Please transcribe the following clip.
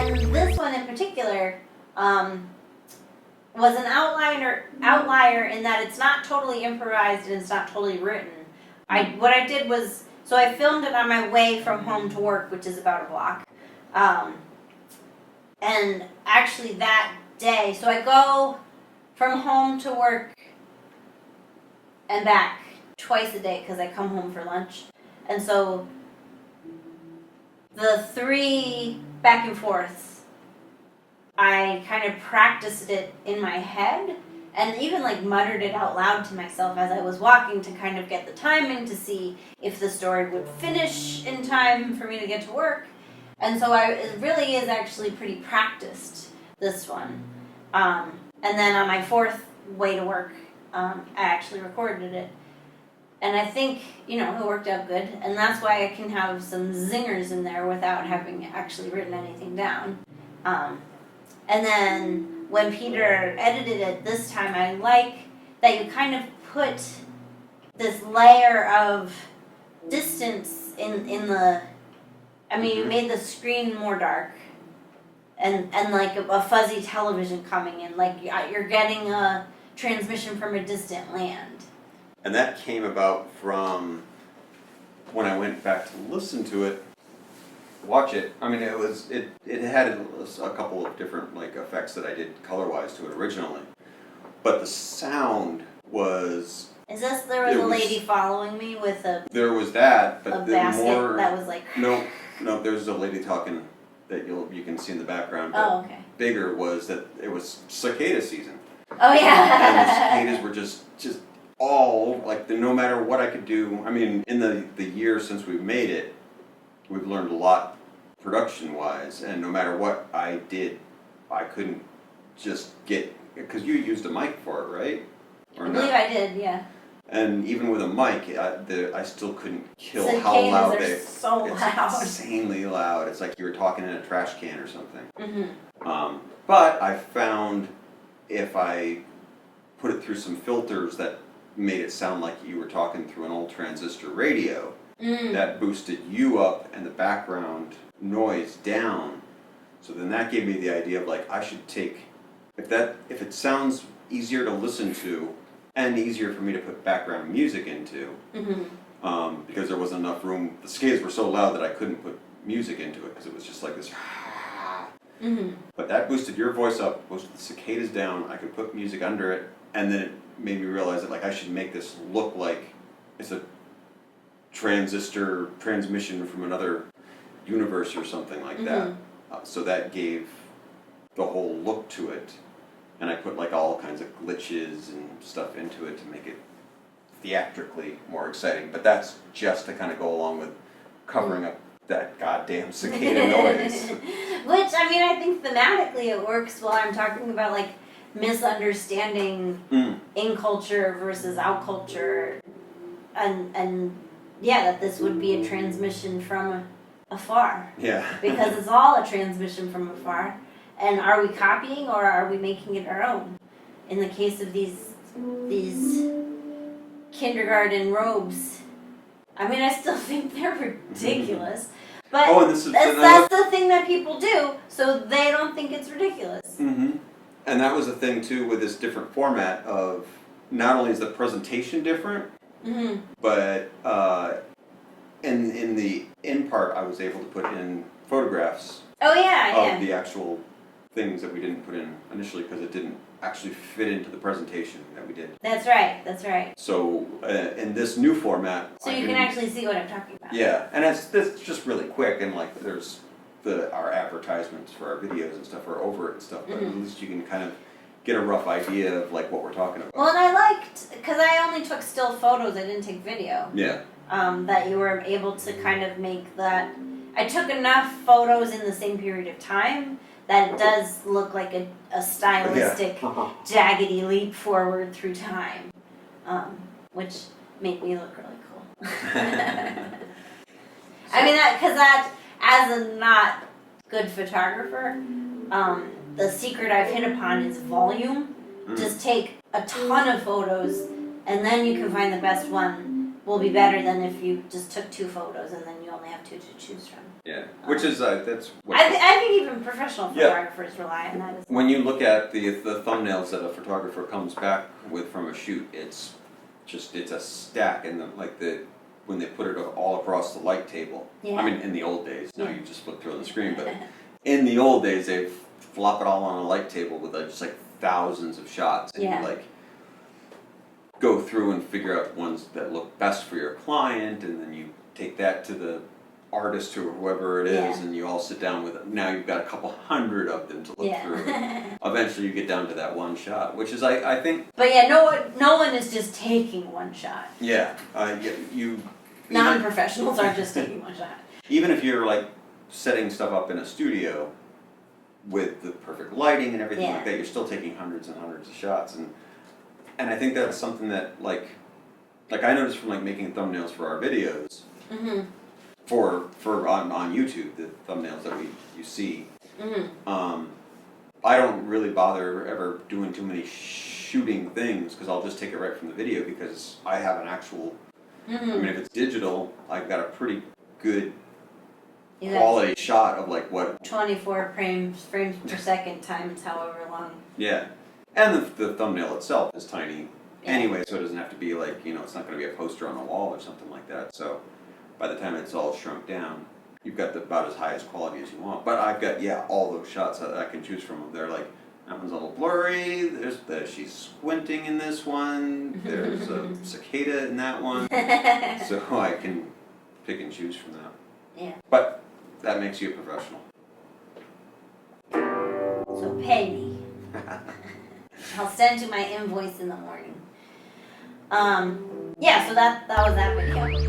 And this one in particular was an outlier in that it's not totally improvised and it's not totally written. What I did was, so I filmed it on my way from home to work, which is about a block. And actually that day, so I go from home to work and back twice a day because I come home for lunch. And so the 3 back and forths, I kind of practiced it in my head and even like muttered it out loud to myself as I was walking to kind of get the timing to see if the story would finish in time for me to get to work. And so it really is actually pretty practiced, this one. And then on my 4th way to work, I actually recorded it. And I think, it worked out good. And that's why I can have some zingers in there without having actually written anything down. And then when Peter edited it this time, I like that you kind of put this layer of distance in the... you made the screen more dark. And like a fuzzy television coming in. Like you're getting a transmission from a distant land. And that came about from when I went back to listen to it, watch it. It had a couple of different effects that I did color-wise to it originally, but the sound was. There was a lady following me with a. There was that, but a basket that was like. No, there's a lady talking that you can see in the background. Oh, okay. Bigger was that it was cicada season. Oh yeah. And the cicadas were just all no matter what I could do. In the year since we've made it, we've learned a lot production wise, and no matter what I did, I couldn't just get, because you used a mic for it, right? I believe I did, yeah. And even with a mic, I still couldn't kill Cicadas how loud are so loud. It's insanely loud. It's like you were talking in a trash can or something. Mm-hmm. But I found if I put it through some filters that made it sound like you were talking through an old transistor radio, that boosted you up and the background noise down. So then that gave me the idea of I should take, if it sounds easier to listen to and easier for me to put background music into, because there wasn't enough room. The cicadas were so loud that I couldn't put music into it because it was just like this. But that boosted your voice up, boosted the cicadas down. I could put music under it, and then it made me realize that I should make this look like it's a transistor transmission from another universe or something like that. So that gave the whole look to it, and I put all kinds of glitches and stuff into it to make it theatrically more exciting. But that's just to kind of go along with covering up that goddamn cicada noise. Which, I think thematically it works while I'm talking about misunderstanding in culture versus out culture, and that this would be a transmission from afar. Yeah. Because it's all a transmission from afar. And are we copying or are we making it our own? In the case of these kindergarten robes, I still think they're ridiculous. But that's the thing that people do, so they don't think it's ridiculous. And that was the thing too with this different format of not only is the presentation different, but in the in part I was able to put in photographs of the actual things that we didn't put in initially because it didn't actually fit into the presentation that we did. That's right. So in this new format, so you can actually see what I'm talking about. Yeah, and it's just really quick, and there's our advertisements for our videos and stuff are over it and stuff, but at least you can kind of get a rough idea of what we're talking about. Well, and I liked, because I only took still photos, I didn't take video. Yeah. That you were able to kind of make that. I took enough photos in the same period of time that it does look like a stylistic, jaggedy leap forward through time, which made me look really cool. Because that, as a not good photographer, the secret I've hit upon is volume. Just take a ton of photos, and then you can find the best one will be better than if you just took 2 photos and then you only have 2 to choose from. Yeah, which is that's what I think even professional photographers rely on that as well. when you look at the thumbnails that a photographer comes back with from a shoot, it's a stack, and when they put it all across the light table. Yeah. I mean, in the old days, now you just flip through on the screen, but in the old days they flop it all on a light table with just like thousands of shots, and you like go through and figure out ones that look best for your client, and then you take that to the artist or whoever it is, and you all sit down with it. Now you've got a couple hundred of them to look through. Eventually you get down to that one shot, which is I think. But no one is just taking one shot. Yeah, you. Non-professionals aren't just taking one shot. Even if you're like setting stuff up in a studio with the perfect lighting and everything like that, you're still taking hundreds and hundreds of shots, and I think that's something that like I noticed from like making thumbnails for our videos. Mm-hmm. For on YouTube, the thumbnails that you see. Mm-hmm. I don't really bother ever doing too many shooting things because I'll just take it right from the video because I have an actual. I mean, if it's digital, I've got a pretty good quality shot of like what 24 frames per second times however long. Yeah, and the thumbnail itself is tiny anyway, so it doesn't have to be like it's not going to be a poster on a wall or something like that. So. By the time it's all shrunk down, you've got about as high as quality as you want. But I've got all those shots that I can choose from. They're like that one's a little blurry. She's squinting in this one. There's a cicada in that one. So I can pick and choose from that. Yeah. But that makes you a professional. So pay me. I'll send you my invoice in the morning. So that was that video.